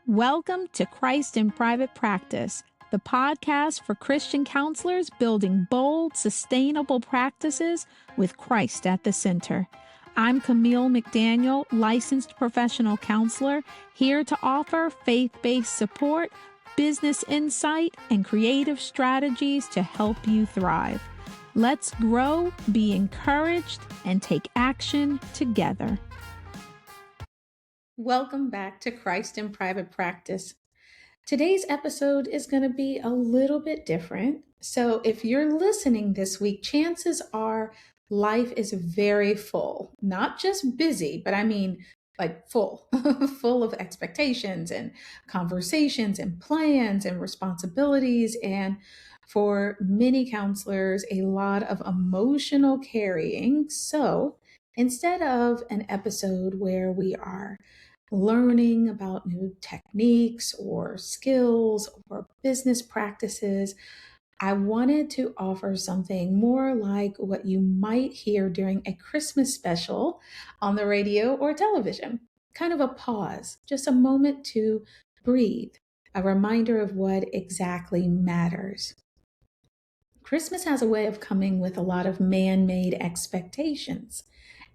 Welcome to Christ in Private Practice, the podcast for Christian counselors building bold, sustainable practices with Christ at the center. I'm Camille McDaniel, licensed professional counselor, here to offer faith-based support, business insight, and creative strategies to help you thrive. Let's grow, be encouraged, and take action together. Welcome back to Christ in Private Practice. Today's episode is going to be a little bit different. So if you're listening this week, chances are life is very full, not just busy, but I mean like full, full of expectations and conversations and plans and responsibilities. And for many counselors, a lot of emotional carrying. So instead of an episode where we are learning about new techniques or skills or business practices, I wanted to offer something more like what you might hear during a Christmas special on the radio or television. Kind of a pause, just a moment to breathe, a reminder of what exactly matters. Christmas has a way of coming with a lot of man-made expectations.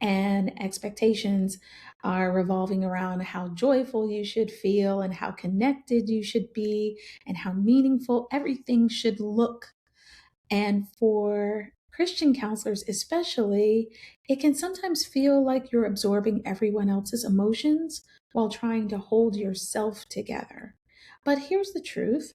And expectations are revolving around how joyful you should feel and how connected you should be and how meaningful everything should look. And for Christian counselors, especially, it can sometimes feel like you're absorbing everyone else's emotions while trying to hold yourself together. But here's the truth.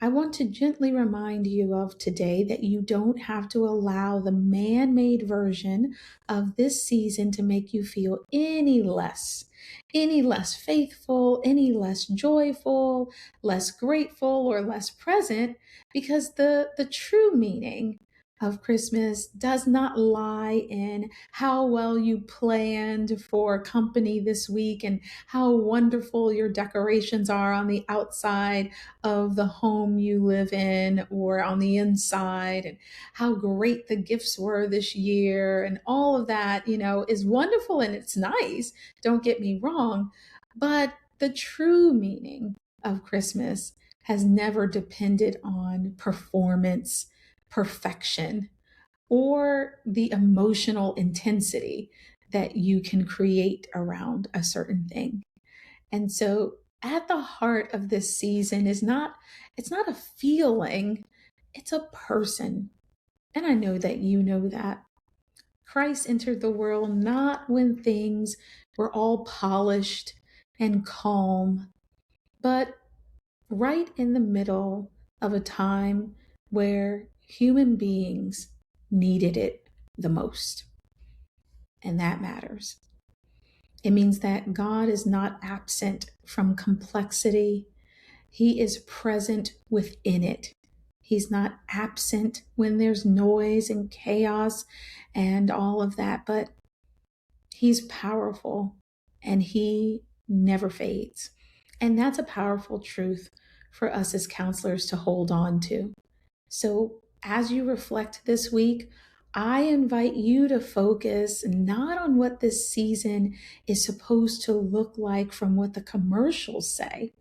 I want to gently remind you of today that you don't have to allow the man-made version of this season to make you feel any less faithful, any less joyful, less grateful, or less present, because the true meaning of Christmas does not lie in how well you planned for company this week and how wonderful your decorations are on the outside of the home you live in or on the inside, and how great the gifts were this year. And all of that, is wonderful and it's nice. Don't get me wrong. But the true meaning of Christmas has never depended on performance, perfection, or the emotional intensity that you can create around a certain thing. And so at the heart of this season it's not a feeling, it's a person. And I know that you know that. Christ entered the world not when things were all polished and calm, but right in the middle of a time where human beings needed it the most. And that matters. It means that God is not absent from complexity. He is present within it. He's not absent when there's noise and chaos and all of that, but he's powerful and he never fades. And that's a powerful truth for us as counselors to hold on to. So as you reflect this week, I invite you to focus not on what this season is supposed to look like from what the commercials say,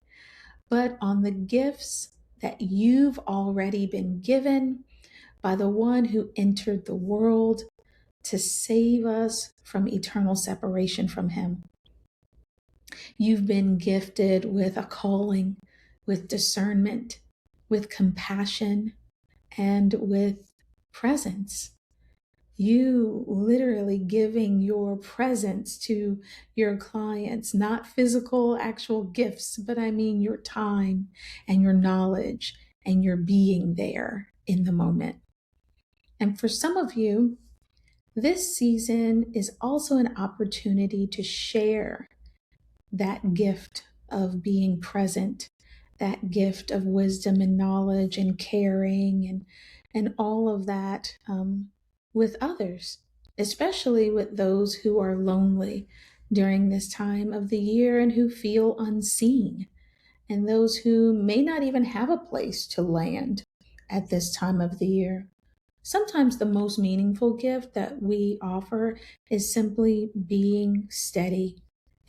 but on the gifts that you've already been given by the one who entered the world to save us from eternal separation from him. You've been gifted with a calling, with discernment, with compassion, and with presence. You literally giving your presence to your clients, not physical, actual gifts, but I mean your time and your knowledge and your being there in the moment. And for some of you, this season is also an opportunity to share that gift of being present, that gift of wisdom and knowledge and caring and all of that with others, especially with those who are lonely during this time of the year and who feel unseen, and those who may not even have a place to land at this time of the year. Sometimes the most meaningful gift that we offer is simply being steady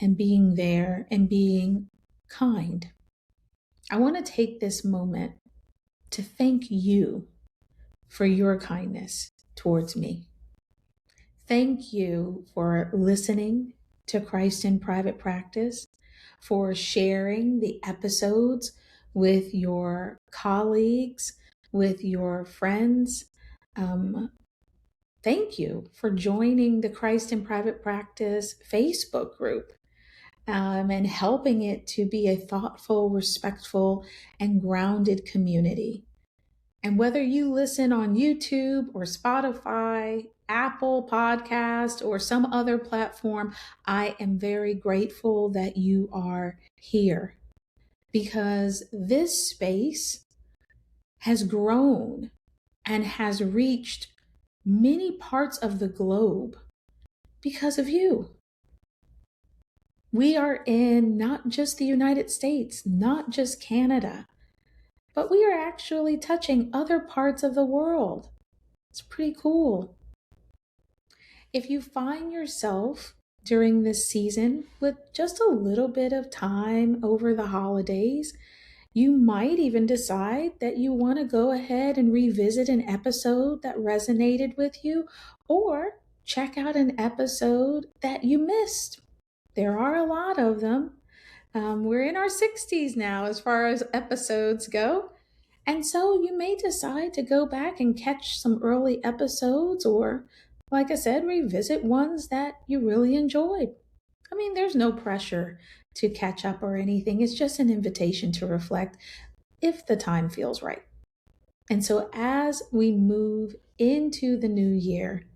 and being there and being kind. I want to take this moment to thank you for your kindness towards me. Thank you for listening to Christ in Private Practice, for sharing the episodes with your colleagues, with your friends. Thank you for joining the Christ in Private Practice Facebook group and helping it to be a thoughtful, respectful, and grounded community. And whether you listen on YouTube or Spotify, Apple Podcast, or some other platform, I am very grateful that you are here because this space has grown and has reached many parts of the globe because of you. We are in not just the United States, not just Canada, but we are actually touching other parts of the world. It's pretty cool. If you find yourself during this season with just a little bit of time over the holidays, you might even decide that you want to go ahead and revisit an episode that resonated with you or check out an episode that you missed. There are a lot of them. We're in our 60s now as far as episodes go. And so you may decide to go back and catch some early episodes or, like I said, revisit ones that you really enjoyed. I mean, there's no pressure to catch up or anything. It's just an invitation to reflect if the time feels right. And so as we move into the new year,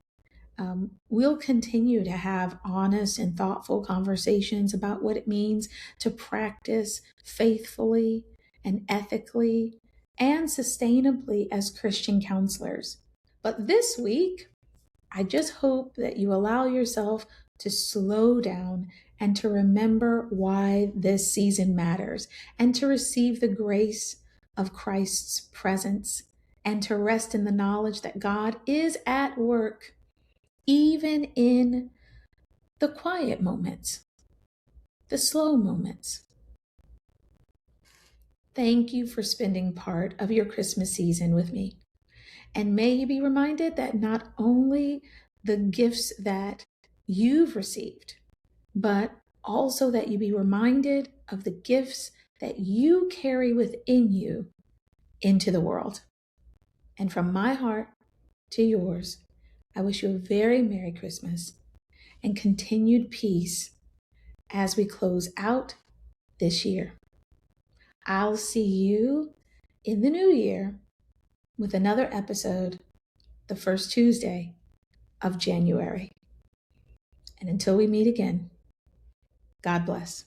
we'll continue to have honest and thoughtful conversations about what it means to practice faithfully and ethically and sustainably as Christian counselors. But this week, I just hope that you allow yourself to slow down and to remember why this season matters and to receive the grace of Christ's presence and to rest in the knowledge that God is at work even in the quiet moments, the slow moments. Thank you for spending part of your Christmas season with me. And may you be reminded that not only the gifts that you've received, but also that you be reminded of the gifts that you carry within you into the world. And from my heart to yours, I wish you a very Merry Christmas and continued peace as we close out this year. I'll see you in the new year with another episode the first Tuesday of January. And until we meet again, God bless.